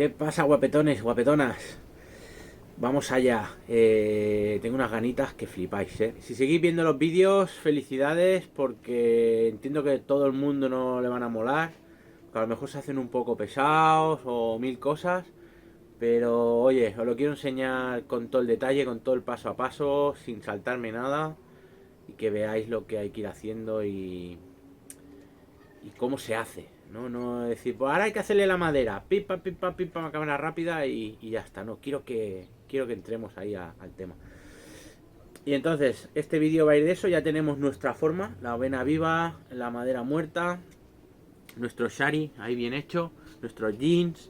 ¿Qué pasa, guapetones, guapetonas? Vamos allá. Tengo unas ganitas que flipáis, ¿eh? Si seguís viendo los vídeos, felicidades, porque entiendo que todo el mundo no le van a molar. Que a lo mejor se hacen un poco pesados o mil cosas. Pero oye, os lo quiero enseñar con todo el detalle, con todo el paso a paso, sin saltarme nada. Y que veáis lo que hay que ir haciendo y cómo se hace. No decir, pues ahora hay que hacerle la madera, pipa, pipa, pipa, cámara rápida y ya está. No, quiero que entremos ahí al tema. Y entonces, este vídeo va a ir de eso. Ya tenemos nuestra forma, la avena viva, la madera muerta, nuestro shari ahí bien hecho, nuestros jeans.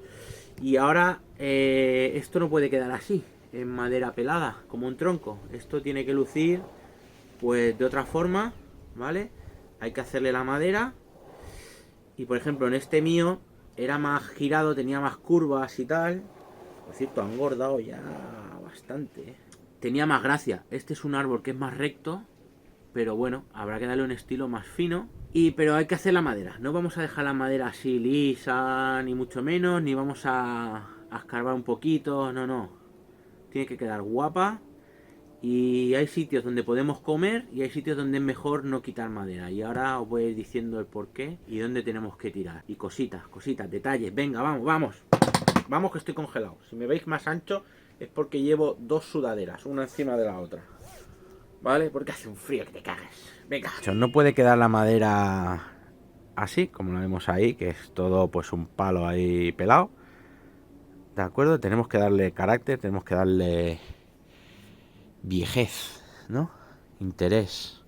Y ahora, esto no puede quedar así, en madera pelada, como un tronco. Esto tiene que lucir, pues, de otra forma, ¿vale? Hay que hacerle la madera. Y por ejemplo, en este mío era más girado, tenía más curvas y tal. Por cierto, han engordado ya bastante. Tenía más gracia. Este es un árbol que es más recto, pero bueno, habrá que darle un estilo más fino. Pero hay que hacer la madera. No vamos a dejar la madera así lisa, ni mucho menos, ni vamos a escarbar un poquito. No. Tiene que quedar guapa. Y hay sitios donde podemos comer y hay sitios donde es mejor no quitar madera. Y ahora os voy a ir diciendo el porqué y dónde tenemos que tirar. Y cositas, detalles. Venga, vamos. Vamos que estoy congelado. Si me veis más ancho es porque llevo dos sudaderas, una encima de la otra. ¿Vale? Porque hace un frío que te cagas. Venga. No puede quedar la madera así, como lo vemos ahí, que es todo pues un palo ahí pelado. ¿De acuerdo? Tenemos que darle carácter, tenemos que darle viejez, ¿no? Interés.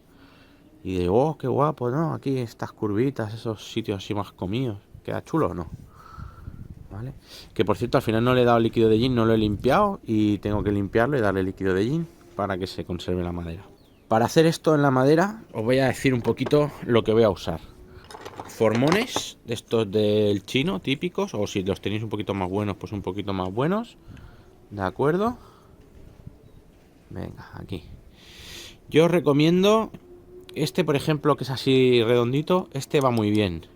Y de, oh, qué guapo, ¿no? Aquí estas curvitas, esos sitios así más comidos. ¿Queda chulo o no? ¿Vale? Que por cierto, al final no le he dado líquido de gin, no lo he limpiado y tengo que limpiarlo y darle líquido de gin para que se conserve la madera. Para hacer esto en la madera, os voy a decir un poquito lo que voy a usar. Formones, de estos del chino, típicos, o si los tenéis un poquito más buenos, pues un poquito más buenos. ¿De acuerdo? Venga, aquí. Yo os recomiendo este, por ejemplo, que es así redondito. Este va muy bien.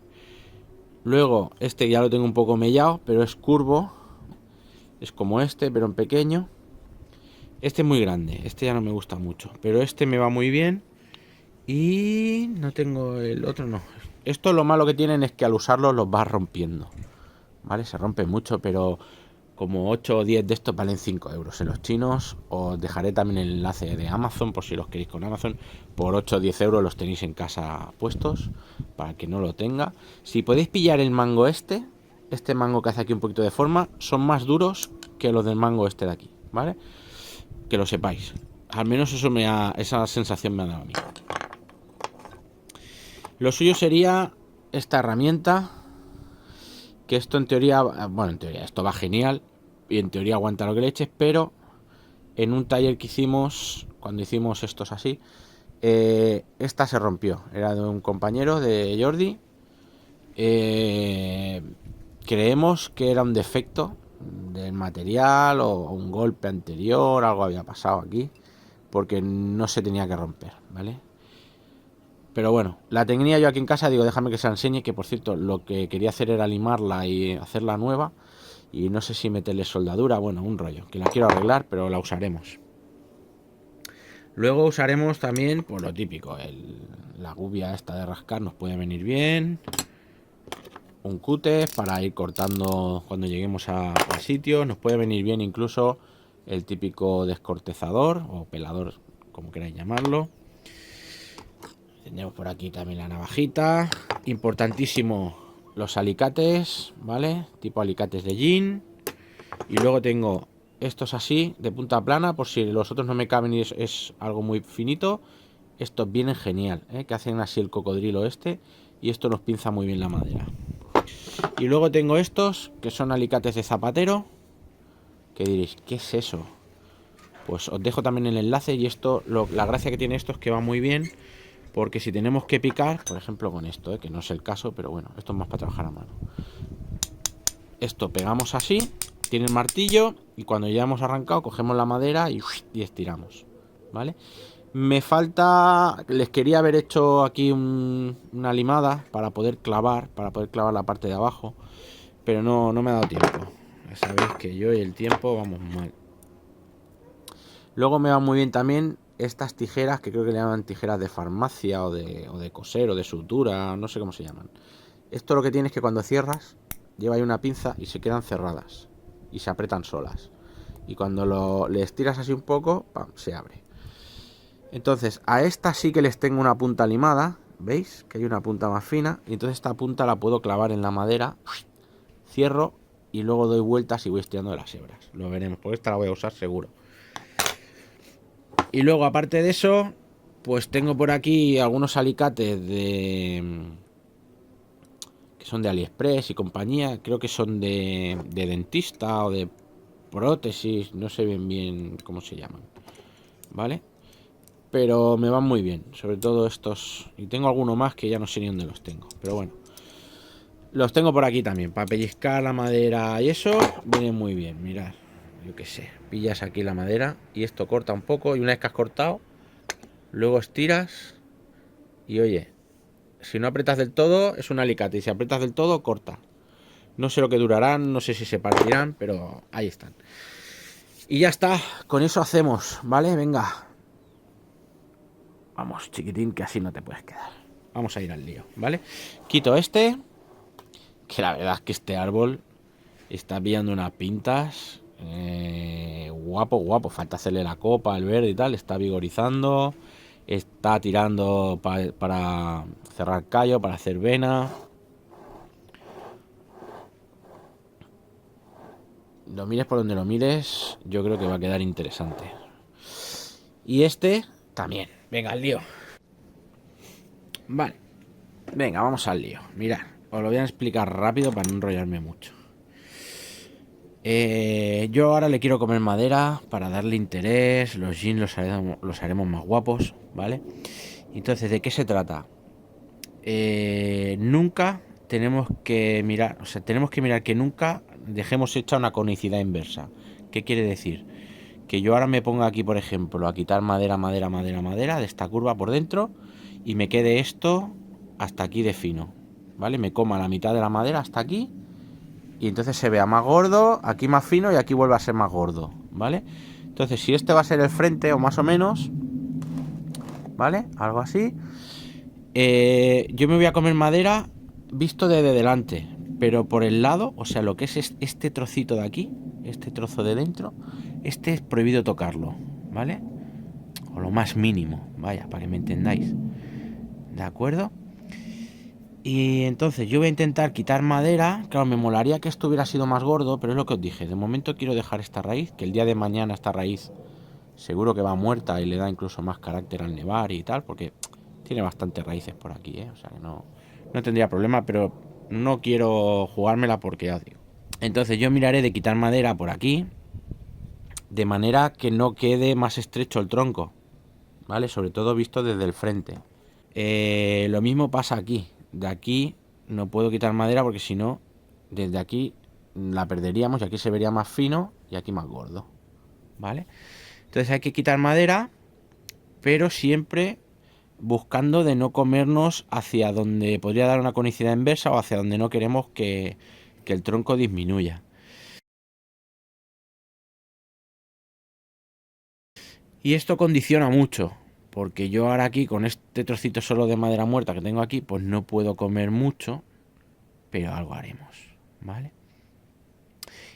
Luego, este ya lo tengo un poco mellado, pero es curvo. Es como este, pero en pequeño. Este es muy grande. Este ya no me gusta mucho. Pero este me va muy bien. Y no tengo el otro, no. Esto lo malo que tienen es que al usarlos los vas rompiendo. ¿Vale? Se rompe mucho, pero como 8 o 10 de estos valen 5 euros en los chinos. Os dejaré también el enlace de Amazon por si los queréis con Amazon. Por 8 o 10 euros los tenéis en casa puestos para que no lo tenga. Si podéis pillar el mango este mango que hace aquí un poquito de forma, son más duros que los del mango este de aquí, ¿vale? Que lo sepáis. Al menos esa sensación me ha dado a mí. Lo suyo sería esta herramienta, que esto en teoría, bueno, en teoría esto va genial y en teoría aguanta lo que le eches, pero en un taller que hicimos, cuando hicimos estos así, esta se rompió. Era de un compañero, de Jordi. Creemos que era un defecto del material o un golpe anterior, algo había pasado aquí, porque no se tenía que romper, ¿vale? Pero bueno, la tenía yo aquí en casa, digo, déjame que se la enseñe, que por cierto, lo que quería hacer era limarla y hacerla nueva, y no sé si meterle soldadura, bueno, un rollo, que la quiero arreglar, pero la usaremos. Luego usaremos también, pues lo típico, la gubia esta de rascar nos puede venir bien, un cúter para ir cortando cuando lleguemos a sitio, nos puede venir bien incluso el típico descortezador o pelador, como queráis llamarlo. Tenemos por aquí también la navajita. Importantísimo, los alicates, ¿vale? Tipo alicates de gin. Y luego tengo estos así, de punta plana, por si los otros no me caben y es algo muy finito. Estos vienen genial, ¿eh? Que hacen así el cocodrilo este. Y esto nos pinza muy bien la madera. Y luego tengo estos, que son alicates de zapatero. Que diréis, ¿qué es eso? Pues os dejo también el enlace. Y esto, la gracia que tiene esto es que va muy bien, porque si tenemos que picar, por ejemplo con esto, que no es el caso, pero bueno, esto es más para trabajar a mano. Esto pegamos así, tiene el martillo, y cuando ya hemos arrancado, cogemos la madera y estiramos, ¿vale? Me falta, les quería haber hecho aquí una limada para poder clavar la parte de abajo, pero no me ha dado tiempo. Ya sabéis que yo y el tiempo vamos mal. Luego me van muy bien también estas tijeras, que creo que le llaman tijeras de farmacia o de coser o de sutura, no sé cómo se llaman. Esto lo que tiene es que cuando cierras, lleva ahí una pinza y se quedan cerradas. Y se apretan solas. Y cuando le estiras así un poco, ¡pam!, se abre. Entonces, a esta sí que les tengo una punta limada. ¿Veis? Que hay una punta más fina. Y entonces esta punta la puedo clavar en la madera. Cierro y luego doy vueltas y voy estirando de las hebras. Lo veremos, porque esta la voy a usar seguro. Y luego, aparte de eso, pues tengo por aquí algunos alicates que son de AliExpress y compañía. Creo que son de dentista o de prótesis. No sé bien cómo se llaman. ¿Vale? Pero me van muy bien, sobre todo estos. Y tengo alguno más que ya no sé ni dónde los tengo. Pero bueno, los tengo por aquí también. Para pellizcar la madera y eso, viene muy bien. Mirad, yo qué sé. Pillas aquí la madera y esto corta un poco. Y una vez que has cortado, luego estiras. Y oye, si no apretas del todo, es un alicate. Y si apretas del todo, corta. No sé lo que durarán, no sé si se partirán, pero ahí están. Y ya está, con eso hacemos, ¿vale? Venga. Vamos, chiquitín, que así no te puedes quedar. Vamos a ir al lío, ¿vale? Quito este, que la verdad es que este árbol está pillando unas pintas. Guapo. Falta hacerle la copa, el verde y tal. Está vigorizando. Está tirando para cerrar callo, para hacer vena. Lo mires por donde lo mires, yo creo que va a quedar interesante. Y este también. Venga, al lío. Vale. Venga, vamos al lío. Mirad, os lo voy a explicar rápido para no enrollarme mucho. Yo ahora le quiero comer madera para darle interés. Los jeans los haremos más guapos, ¿vale? Entonces, ¿de qué se trata? Nunca tenemos que mirar, tenemos que mirar que nunca dejemos hecha una conicidad inversa. ¿Qué quiere decir? Que yo ahora me ponga aquí, por ejemplo, a quitar madera de esta curva por dentro y me quede esto hasta aquí de fino, ¿vale? Me coma la mitad de la madera hasta aquí y entonces se vea más gordo, aquí más fino y aquí vuelve a ser más gordo, ¿vale? Entonces, si este va a ser el frente o más o menos, ¿vale? Algo así. Yo me voy a comer madera visto desde delante, pero por el lado, o sea, lo que es este trocito de aquí, este trozo de dentro, este es prohibido tocarlo, ¿vale? O lo más mínimo, vaya, para que me entendáis. ¿De acuerdo? Y entonces yo voy a intentar quitar madera. Claro, me molaría que esto hubiera sido más gordo, pero es lo que os dije. De momento quiero dejar esta raíz, que el día de mañana esta raíz seguro que va muerta y le da incluso más carácter al nevar y tal, porque tiene bastantes raíces por aquí, ¿eh? O sea que no tendría problema, pero no quiero jugármela porque ya os digo. Entonces yo miraré de quitar madera por aquí, de manera que no quede más estrecho el tronco, ¿vale? Sobre todo visto desde el frente. Lo mismo pasa aquí. De aquí no puedo quitar madera porque si no, desde aquí la perderíamos y aquí se vería más fino y aquí más gordo, ¿vale? Entonces hay que quitar madera, pero siempre buscando de no comernos hacia donde podría dar una conicidad inversa o hacia donde no queremos que el tronco disminuya. Y esto condiciona mucho, porque yo ahora aquí con este trocito solo de madera muerta que tengo aquí, pues no puedo comer mucho, pero algo haremos, ¿vale?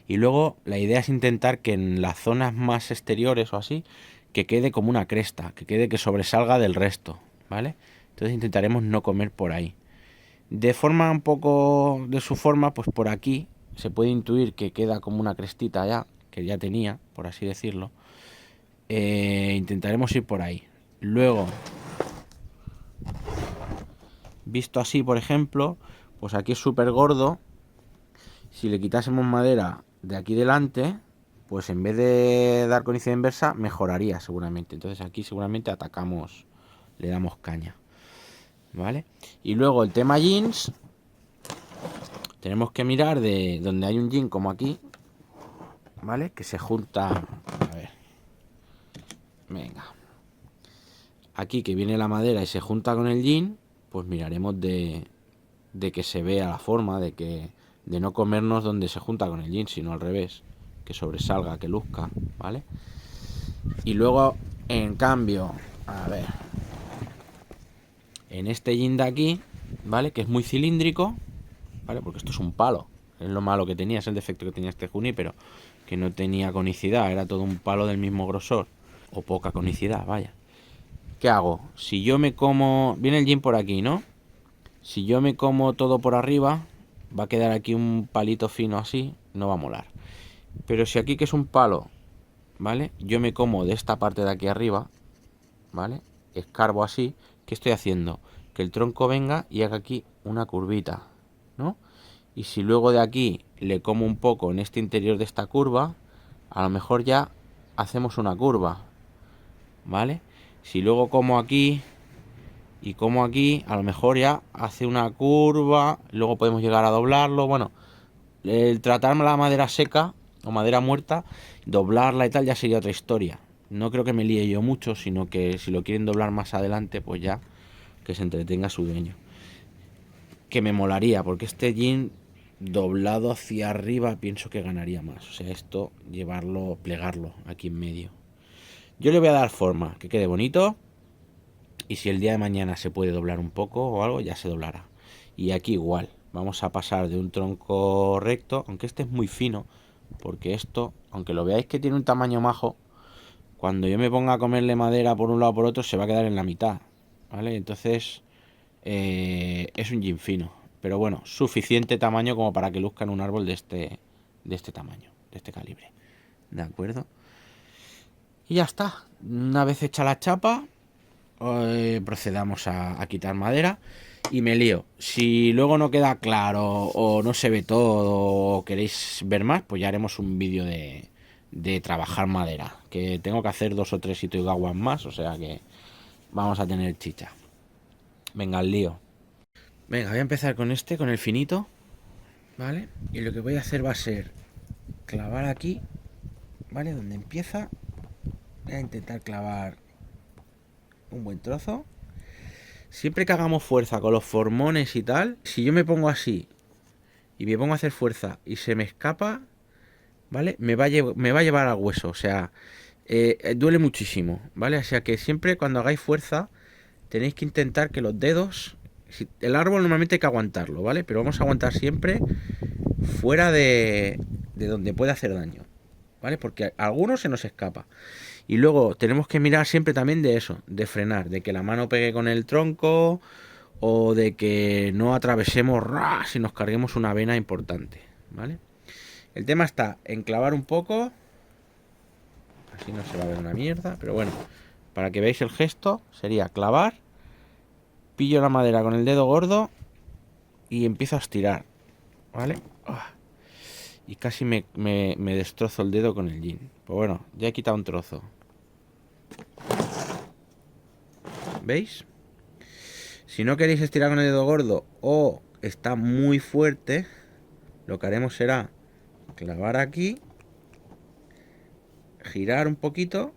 Y luego la idea es intentar que en las zonas más exteriores o así, que quede como una cresta, que quede que sobresalga del resto, ¿vale? Entonces intentaremos no comer por ahí. De forma un poco de su forma, pues por aquí se puede intuir que queda como una crestita ya, que ya tenía, por así decirlo. Intentaremos ir por ahí. Luego, visto así, por ejemplo, pues aquí es súper gordo. Si le quitásemos madera de aquí delante, pues en vez de dar conicidad inversa, mejoraría seguramente. Entonces aquí seguramente atacamos, le damos caña, ¿vale? Y luego el tema jeans, tenemos que mirar de donde hay un jean como aquí, ¿vale? Que se junta, a ver, venga, aquí que viene la madera y se junta con el jean, pues miraremos de que se vea la forma, de que de no comernos donde se junta con el yin, sino al revés, que sobresalga, que luzca, ¿vale? Y luego, en cambio, a ver, en este yin de aquí, ¿vale? Que es muy cilíndrico, ¿vale? Porque esto es un palo, es lo malo que tenía, es el defecto que tenía este junípero, que no tenía conicidad, era todo un palo del mismo grosor, o poca conicidad, vaya. ¿Qué hago? Si yo me como... Viene el yin por aquí, ¿no? Si yo me como todo por arriba, va a quedar aquí un palito fino así, no va a molar. Pero si aquí, que es un palo, ¿vale? Yo me como de esta parte de aquí arriba, ¿vale? Escarbo así. ¿Qué estoy haciendo? Que el tronco venga y haga aquí una curvita, ¿no? Y si luego de aquí le como un poco en este interior de esta curva, a lo mejor ya hacemos una curva, ¿vale? Si luego como aquí y como aquí, a lo mejor ya hace una curva, luego podemos llegar a doblarlo. Bueno, el tratar la madera seca o madera muerta, doblarla y tal, ya sería otra historia. No creo que me líe yo mucho, sino que si lo quieren doblar más adelante, pues ya que se entretenga su dueño. Que me molaría, porque este jean doblado hacia arriba pienso que ganaría más. O sea, esto, llevarlo, plegarlo aquí en medio. Yo le voy a dar forma, que quede bonito. Y si el día de mañana se puede doblar un poco o algo, ya se doblará. Y aquí igual, vamos a pasar de un tronco recto, aunque este es muy fino, porque esto, aunque lo veáis que tiene un tamaño majo, cuando yo me ponga a comerle madera por un lado o por otro, se va a quedar en la mitad, ¿vale? Entonces, es un yin fino, pero bueno, suficiente tamaño como para que luzca en un árbol de este tamaño, de este calibre, ¿de acuerdo? Y ya está. Una vez hecha la chapa, procedamos a quitar madera y me lío. Si luego no queda claro o no se ve todo o queréis ver más, pues ya haremos un vídeo de trabajar madera, que tengo que hacer 2 o 3 itoigawas más, o sea que vamos a tener chicha. Venga, al lío. Venga, voy a empezar con con el finito, ¿vale? Y lo que voy a hacer va a ser clavar aquí, ¿vale? Donde empieza, voy a intentar clavar un buen trozo. Siempre que hagamos fuerza con los formones y tal, si yo me pongo así y me pongo a hacer fuerza y se me escapa, ¿vale? Me va a llevar al hueso, o sea, duele muchísimo, ¿vale? O sea que siempre cuando hagáis fuerza tenéis que intentar que los dedos... el árbol normalmente hay que aguantarlo, ¿vale? Pero vamos a aguantar siempre fuera de donde puede hacer daño, ¿vale? Porque a algunos se nos escapa. Y luego tenemos que mirar siempre también de eso, de frenar, de que la mano pegue con el tronco o de que no atravesemos si nos carguemos una vena importante, ¿vale? El tema está en clavar un poco, así no se va a ver una mierda, pero bueno, para que veáis el gesto, sería clavar, pillo la madera con el dedo gordo y empiezo a estirar, ¿vale? Y casi me destrozo el dedo con el yin. Pues bueno, ya he quitado un trozo. ¿Veis? Si no queréis estirar con el dedo gordo o está muy fuerte, lo que haremos será clavar aquí, girar un poquito,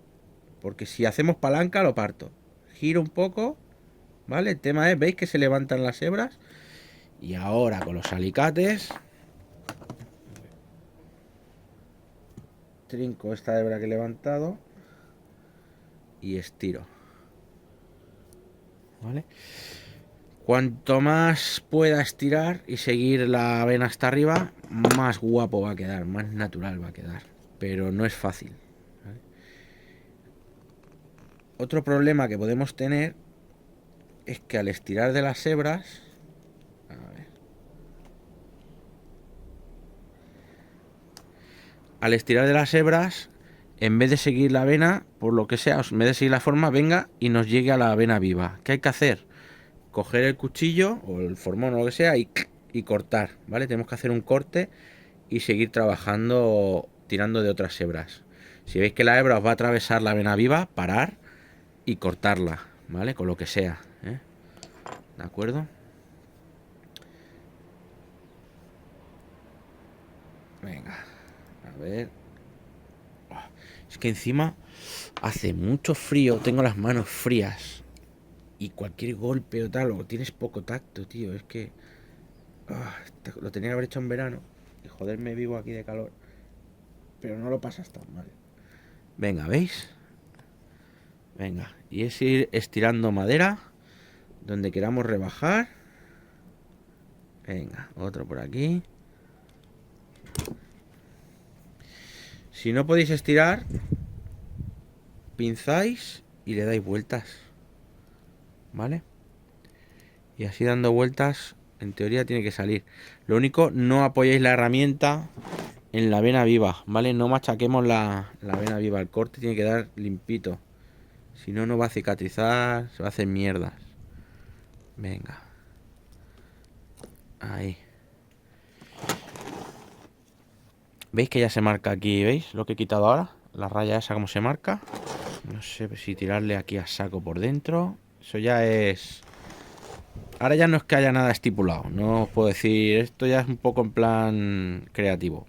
porque si hacemos palanca lo parto. Giro un poco, ¿vale? El tema es, ¿veis que se levantan las hebras? Y ahora con los alicates trinco esta hebra que he levantado y estiro, ¿vale? Cuanto más pueda estirar y seguir la vena hasta arriba, más guapo va a quedar, más natural va a quedar. Pero no es fácil, ¿vale? Otro problema que podemos tener es que al estirar de las hebras, en vez de seguir la vena, por lo que sea, en vez de seguir la forma, venga y nos llegue a la vena viva. ¿Qué hay que hacer? Coger el cuchillo o el formón o lo que sea y cortar, ¿vale? Tenemos que hacer un corte y seguir trabajando, tirando de otras hebras. Si veis que la hebra os va a atravesar la vena viva, parar y cortarla, ¿vale? Con lo que sea, ¿eh? ¿De acuerdo? Venga, a ver. Es que encima hace mucho frío, tengo las manos frías y cualquier golpe o tal, o tienes poco tacto, tío, es que Lo tenía que haber hecho en verano. Y joderme vivo aquí de calor. Pero no lo pasas tan mal. Venga, ¿veis? Venga, y es ir estirando madera donde queramos rebajar. Venga, otro por aquí. Si no podéis estirar, pinzáis y le dais vueltas. ¿Vale? Y así dando vueltas, en teoría tiene que salir. Lo único, no apoyéis la herramienta en la vena viva, ¿vale? No machaquemos la vena viva. El corte tiene que dar limpito. Si no, no va a cicatrizar, se va a hacer mierdas. Venga. Ahí. ¿Veis que ya se marca aquí? ¿Veis lo que he quitado ahora? La raya esa como se marca. No sé si tirarle aquí a saco por dentro. Eso ya es... Ahora ya no es que haya nada estipulado. No os puedo decir... Esto ya es un poco en plan creativo.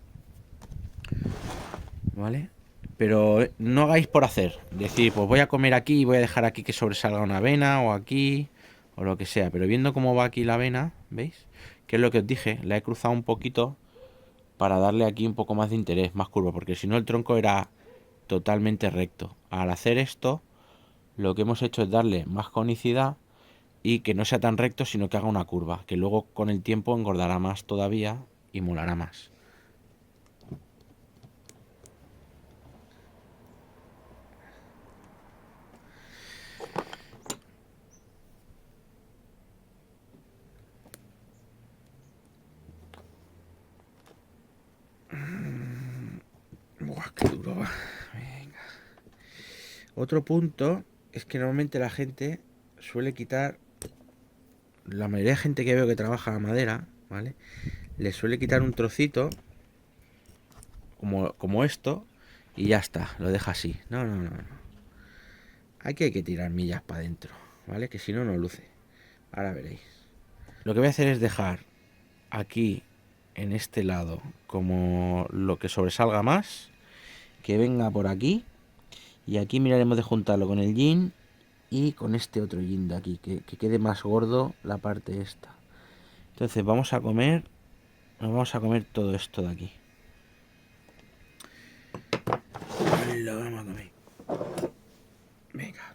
¿Vale? Pero no hagáis por hacer. Decir, pues voy a comer aquí y voy a dejar aquí que sobresalga una vena o aquí o lo que sea. Pero viendo cómo va aquí la vena, ¿veis? Que es lo que os dije. La he cruzado un poquito para darle aquí un poco más de interés, más curva. Porque si no el tronco era totalmente recto. Al hacer esto, lo que hemos hecho es darle más conicidad y que no sea tan recto, sino que haga una curva. Que luego con el tiempo engordará más todavía y molará más. Buah, qué duro va. Venga. Otro punto es que normalmente la gente suele quitar, la mayoría de gente que veo que trabaja la madera, ¿vale? Le suele quitar un trocito como esto y ya está, lo deja así. No, no, no, no. Hay que tirar millas para adentro, ¿vale? Que si no, no luce. Ahora veréis. Lo que voy a hacer es dejar aquí en este lado como lo que sobresalga más, que venga por aquí, y aquí miraremos de juntarlo con el yin y con este otro yin de aquí, que quede más gordo la parte esta. Entonces nos vamos a comer todo esto de aquí. Lo vamos a comer. Venga.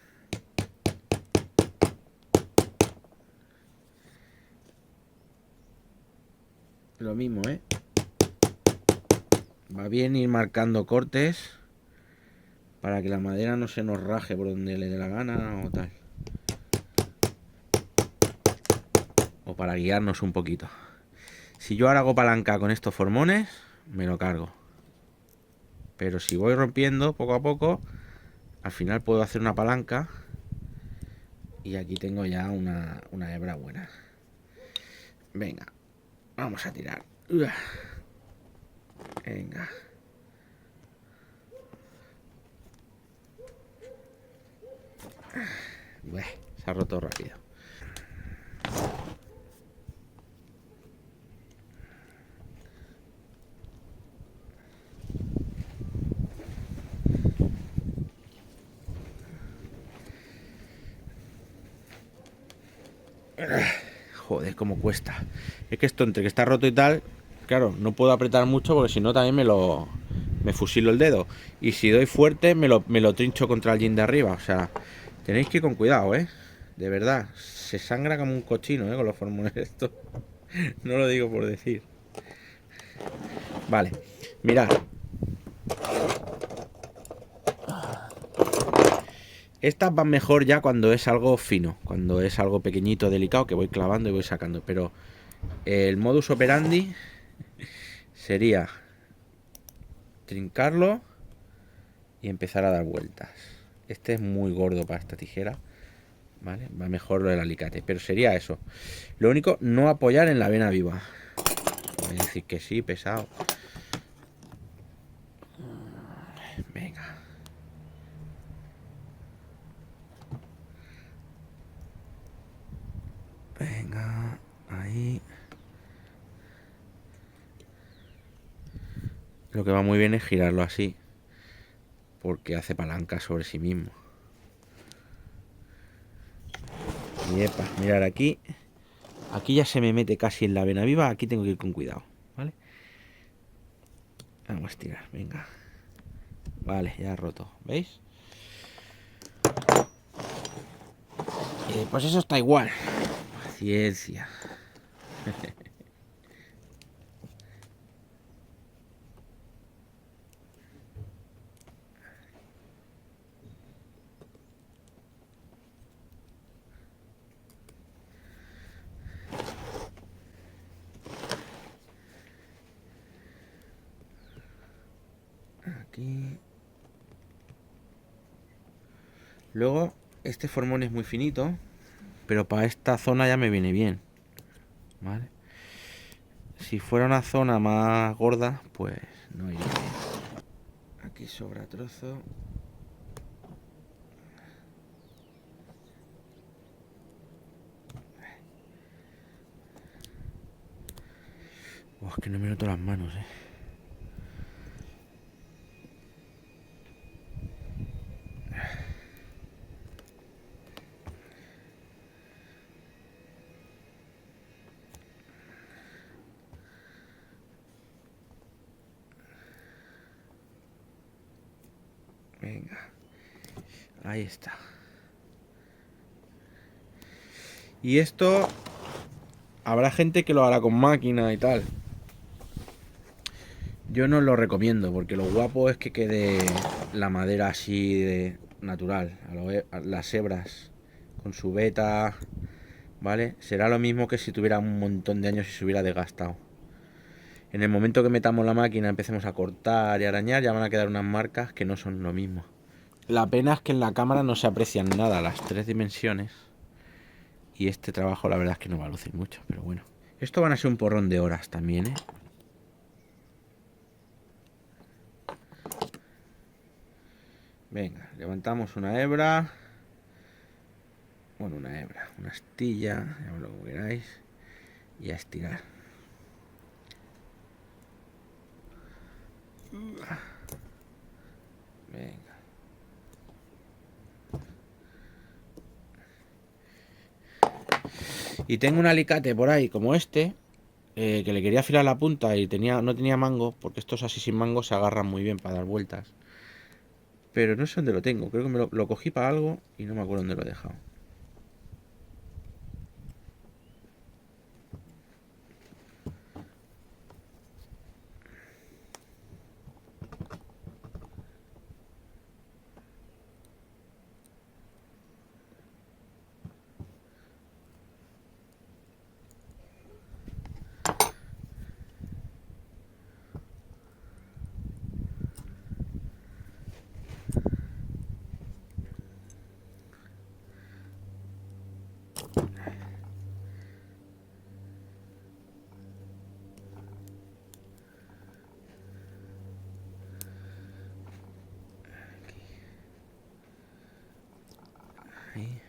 Lo mismo, ¿eh? Va bien ir marcando cortes para que la madera no se nos raje por donde le dé la gana o tal. O para guiarnos un poquito. Si yo ahora hago palanca con estos formones, me lo cargo. Pero si voy rompiendo poco a poco, al final puedo hacer una palanca. Y aquí tengo ya una hebra buena. Venga, vamos a tirar. Venga. Se ha roto rápido. Joder, cómo cuesta. Es que esto entre que está roto y tal, claro, no puedo apretar mucho porque si no también me fusilo el dedo. Y si doy fuerte me lo trincho contra el yin de arriba. O sea, tenéis que ir con cuidado, de verdad. Se sangra como un cochino, con los formones esto. No lo digo por decir. Vale, mirad. Estas van mejor ya cuando es algo fino, cuando es algo pequeñito, delicado, que voy clavando y voy sacando. Pero el modus operandi sería trincarlo y empezar a dar vueltas. Este es muy gordo para esta tijera, ¿vale? Va mejor lo del alicate, pero sería eso. Lo único, no apoyar en la vena viva. Voy a decir que sí, pesado. Venga. Venga, ahí. Lo que va muy bien es girarlo así, porque hace palanca sobre sí mismo. Y epa, mirar aquí. Aquí ya se me mete casi en la vena viva, aquí tengo que ir con cuidado, ¿vale? Vamos a estirar, venga. Vale, ya roto, ¿veis? Pues eso está igual. Paciencia. Aquí. Luego, este formón es muy finito, pero para esta zona ya me viene bien, ¿vale? Si fuera una zona más gorda, pues no iría bien. Aquí sobra trozo. Es que no me noto las manos, Venga. Ahí está. Y esto habrá gente que lo hará con máquina y tal. Yo no lo recomiendo porque lo guapo es que quede la madera así de natural, a las hebras con su veta, ¿vale? Será lo mismo que si tuviera un montón de años y se hubiera desgastado. En el momento que metamos la máquina, empecemos a cortar y arañar, ya van a quedar unas marcas que no son lo mismo. La pena es que en la cámara no se aprecian nada las 3 dimensiones. Y este trabajo la verdad es que no va a lucir mucho, pero bueno. Esto van a ser un porrón de horas también, ¿eh? Venga, levantamos una hebra. Bueno, una hebra, una astilla, llamadlo como queráis. Y a estirar. Venga. Y tengo un alicate por ahí como este, que le quería afilar la punta y no tenía mango, porque estos así sin mango se agarran muy bien para dar vueltas. Pero no sé dónde lo tengo, creo que lo cogí para algo y no me acuerdo dónde lo he dejado. Ahí.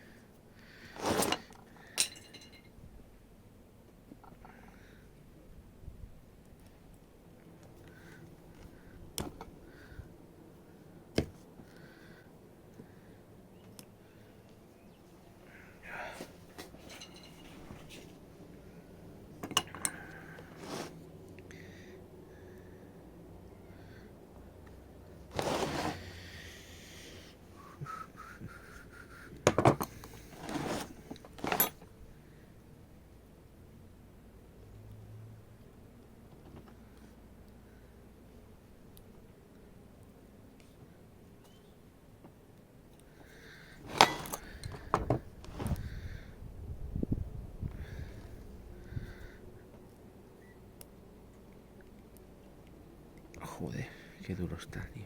Joder, qué duro está, tío.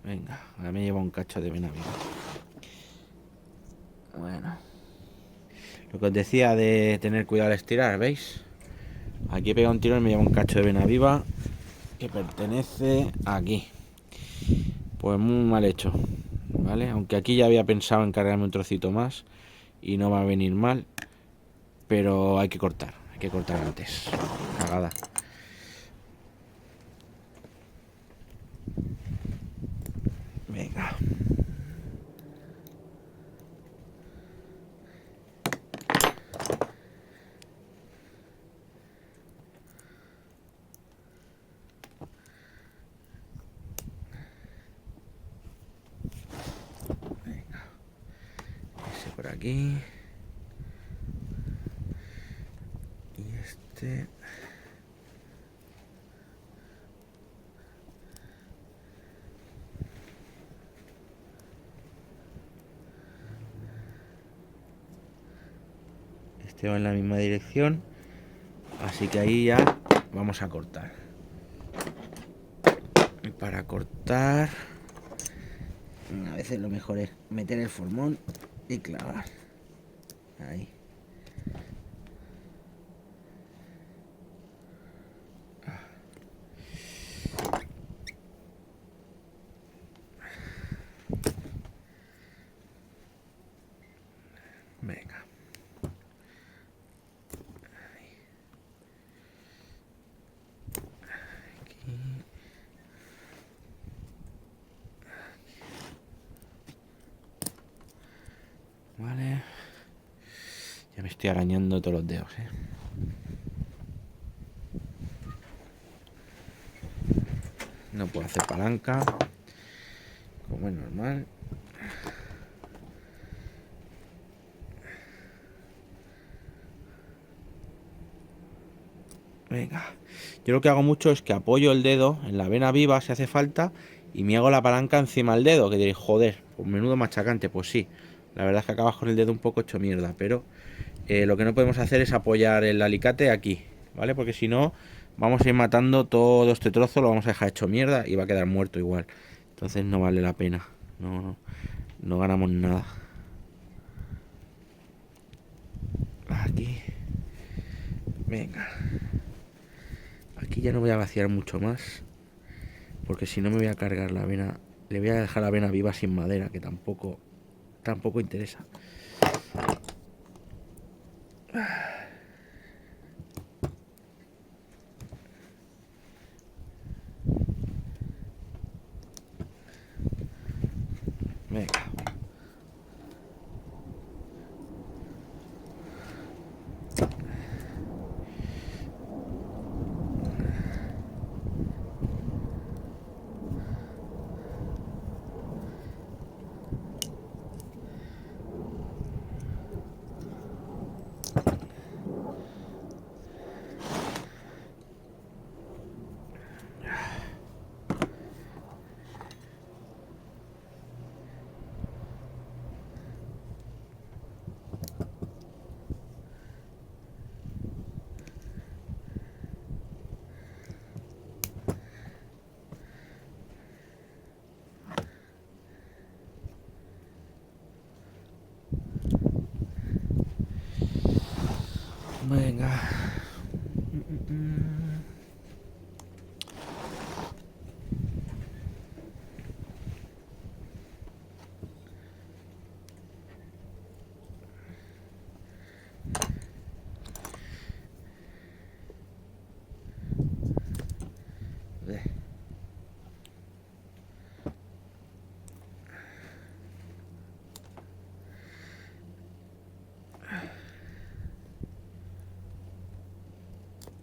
Venga, ahora me lleva un cacho de vena viva. Bueno, lo que os decía de tener cuidado al estirar, ¿veis? Aquí he pegado un tiro y me lleva un cacho de vena viva que pertenece aquí. Pues muy mal hecho, ¿vale? Aunque aquí ya había pensado en cargarme un trocito más y no va a venir mal, pero hay que cortar antes. Cagada. Venga. Ese por aquí. Y este. Este va en la misma dirección. Así que ahí ya vamos a cortar. Y para cortar, a veces lo mejor es meter el formón y clavar. Ahí. Venga. Vale. Ya me estoy arañando todos los dedos, ¿eh? No puedo hacer palanca, como es normal. Venga. Yo lo que hago mucho es que apoyo el dedo en la vena viva si hace falta y me hago la palanca encima del dedo, que diréis, joder, pues menudo machacante. Pues sí, la verdad es que acabas con el dedo un poco hecho mierda, pero lo que no podemos hacer es apoyar el alicate aquí, ¿vale? Porque si no, vamos a ir matando todo este trozo, lo vamos a dejar hecho mierda y va a quedar muerto igual. Entonces no vale la pena, no ganamos nada. Aquí. Venga. Aquí ya no voy a vaciar mucho más, porque si no me voy a cargar la vena. Le voy a dejar la vena viva sin madera, que tampoco interesa. Venga. Venga.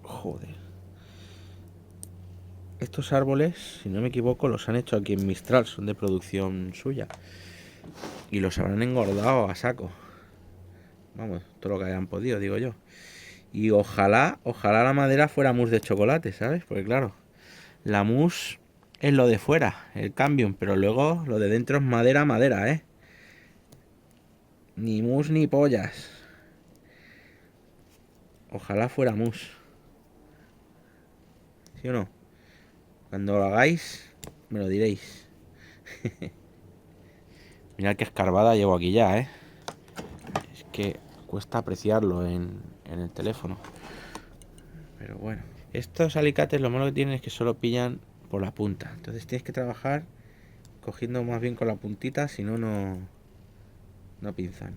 Joder. Estos árboles, si no me equivoco, los han hecho aquí en Mistral, son de producción suya. Y los habrán engordado a saco. Vamos, todo lo que hayan podido, digo yo. Y ojalá la madera fuera mousse de chocolate, ¿sabes? Porque claro, la mousse es lo de fuera, el Cambium, pero luego lo de dentro es madera, ¿eh? Ni mousse ni pollas. Ojalá fuera mousse. ¿Sí o no? Cuando lo hagáis, me lo diréis. Mirad qué escarbada llevo aquí ya, ¿eh? que cuesta apreciarlo en el teléfono. Pero bueno, estos alicates lo malo que tienen es que solo pillan por la punta. Entonces tienes que trabajar cogiendo más bien con la puntita, si no, no pinzan.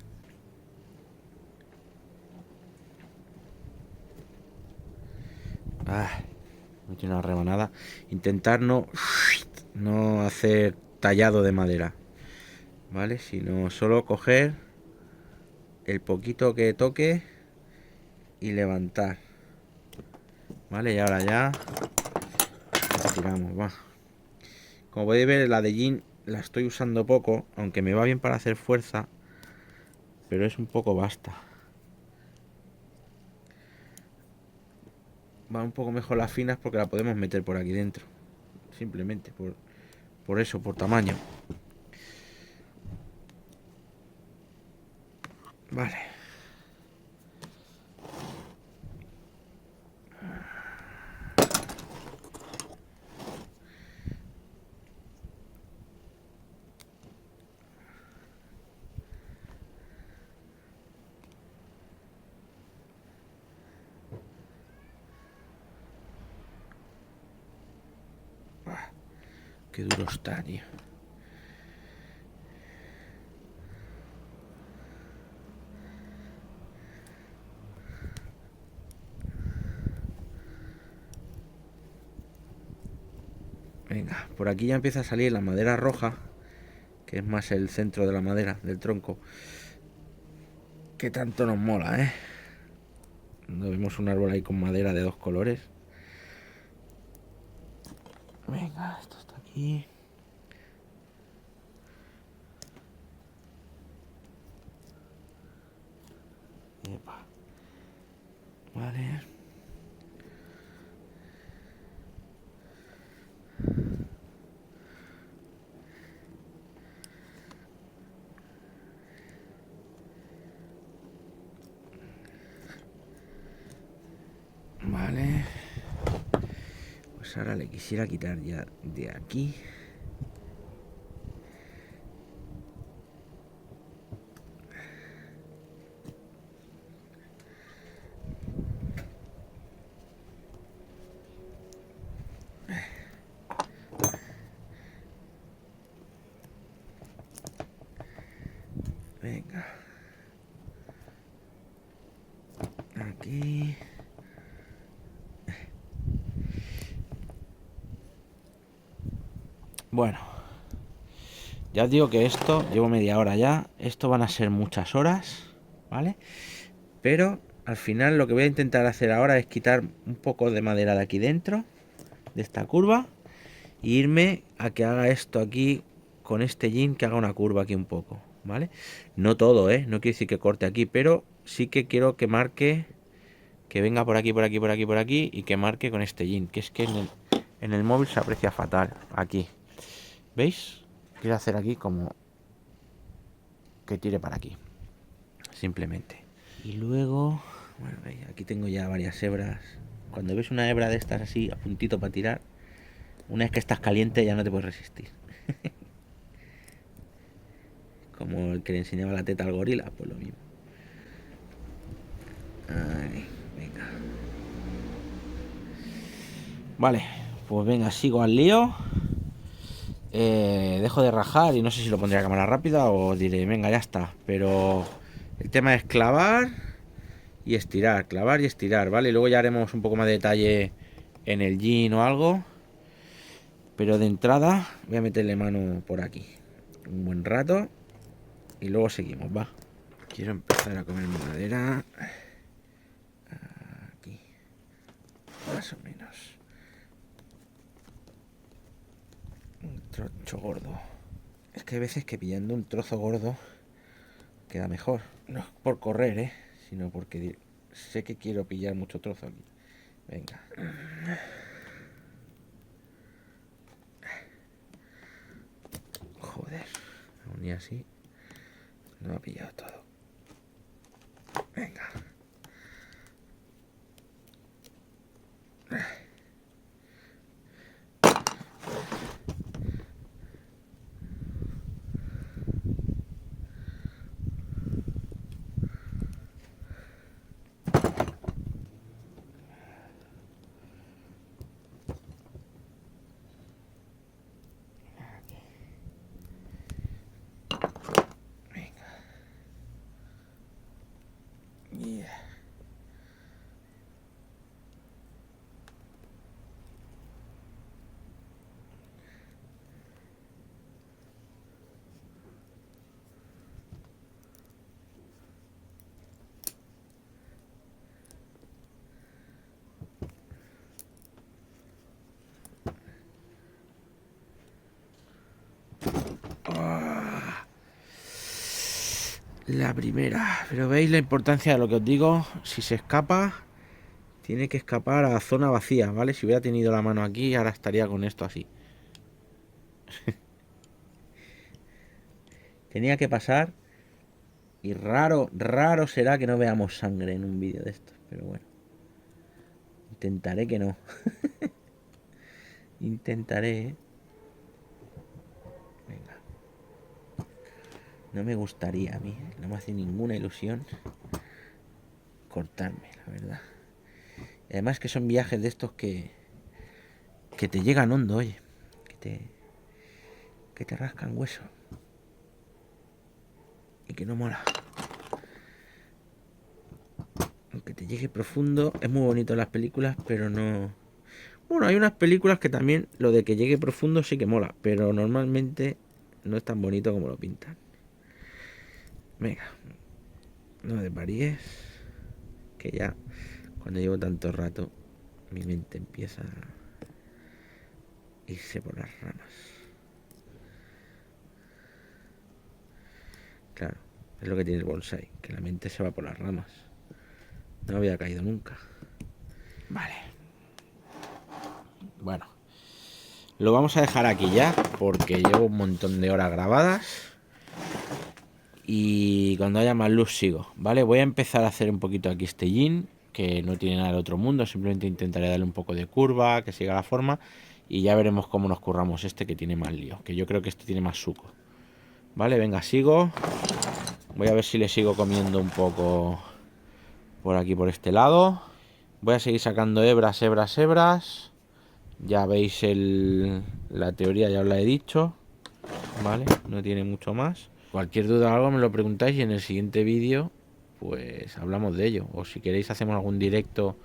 Me tiene una rebanada. Intentar no hacer tallado de madera, ¿vale? Sino solo coger el poquito que toque y levantar, ¿vale? Y ahora ya tiramos, va. Como podéis ver, la de Jin la estoy usando poco, aunque me va bien para hacer fuerza, pero es un poco basta. Va un poco mejor las finas porque la podemos meter por aquí dentro, simplemente por eso, por tamaño. Vale. Qué duro está, tío. Venga, por aquí ya empieza a salir la madera roja, que es más el centro de la madera, del tronco. Que tanto nos mola, ¿eh? No vemos un árbol ahí con madera de 2 colores. Venga, esto está aquí. Epa. Vale. Vale. Pues ahora le quisiera quitar ya de aquí. Venga. Aquí. Bueno. Ya os digo que esto, llevo media hora ya. Esto van a ser muchas horas, ¿vale? Pero al final lo que voy a intentar hacer ahora es quitar un poco de madera de aquí dentro, de esta curva, e irme a que haga esto aquí con este Jin, que haga una curva aquí un poco, ¿vale? No todo, no quiere decir que corte aquí, pero sí que quiero que marque, que venga por aquí, por aquí, por aquí, por aquí, y que marque con este Jin, que es que en el móvil se aprecia fatal, aquí. ¿Veis? Quiero hacer aquí como que tire para aquí, simplemente. Y luego, bueno, aquí tengo ya varias hebras. Cuando ves una hebra de estas así, a puntito para tirar, una vez que estás caliente ya no te puedes resistir. Como el que le enseñaba la teta al gorila, pues lo mismo. Ay, venga. Vale, pues venga, sigo al lío. Dejo de rajar y no sé si lo pondré a cámara rápida o diré, venga, ya está. Pero el tema es clavar y estirar, clavar y estirar, ¿vale? Y luego ya haremos un poco más de detalle en el jean o algo. Pero de entrada voy a meterle mano por aquí un buen rato y luego seguimos, va. Quiero empezar a comer mi madera. Aquí, más o menos. Un trocho gordo. Es que hay veces que pillando un trozo gordo queda mejor. No es por correr, sino porque sé que quiero pillar mucho trozo aquí. Venga. Joder, aún y así no ha pillado todo. Venga. La primera. Pero veis la importancia de lo que os digo. Si se escapa, tiene que escapar a zona vacía, ¿vale? Si hubiera tenido la mano aquí, ahora estaría con esto así. Tenía que pasar. Y raro será que no veamos sangre en un vídeo de estos. Pero bueno. Intentaré que no. Intentaré, ¿eh? Venga. No me gustaría a mí, no me hace ninguna ilusión cortarme, la verdad. Y además que son viajes de estos que te llegan hondo, oye. Que te rascan hueso. Y que no mola. Aunque te llegue profundo, es muy bonito en las películas, pero no... Bueno, hay unas películas que también lo de que llegue profundo sí que mola, pero normalmente no es tan bonito como lo pintan. Venga, no desvaríes, que ya cuando llevo tanto rato mi mente empieza a irse por las ramas. Claro, es lo que tiene el bonsai, que la mente se va por las ramas. No había caído nunca. Vale. Bueno, lo vamos a dejar aquí ya, porque llevo un montón de horas grabadas. Y cuando haya más luz sigo, ¿vale? Voy a empezar a hacer un poquito aquí este yin, que no tiene nada del otro mundo. Simplemente intentaré darle un poco de curva, que siga la forma. Y ya veremos cómo nos curramos este, que tiene más lío. Que yo creo que este tiene más suco. Vale, venga, sigo. Voy a ver si le sigo comiendo un poco por aquí, por este lado. Voy a seguir sacando hebras. Ya veis la teoría, ya os la he dicho. Vale, no tiene mucho más. Cualquier duda o algo me lo preguntáis y en el siguiente vídeo pues hablamos de ello. O si queréis hacemos algún directo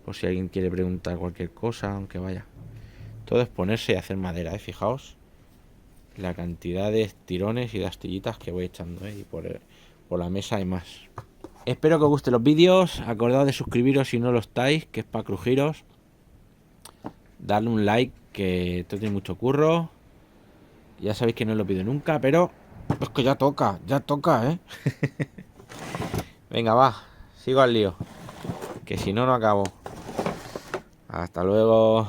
por si alguien quiere preguntar cualquier cosa, aunque vaya. Todo es ponerse y hacer madera, fijaos la cantidad de tirones y de astillitas que voy echando, y por la mesa hay más. Espero que os gusten los vídeos. Acordaos de suscribiros si no lo estáis, que es para crujiros. Darle un like, que esto tiene mucho curro. Ya sabéis que no lo pido nunca, pero es que ya toca, ¿eh? Venga, va, sigo al lío, que si no, no acabo. Hasta luego.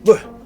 Buh.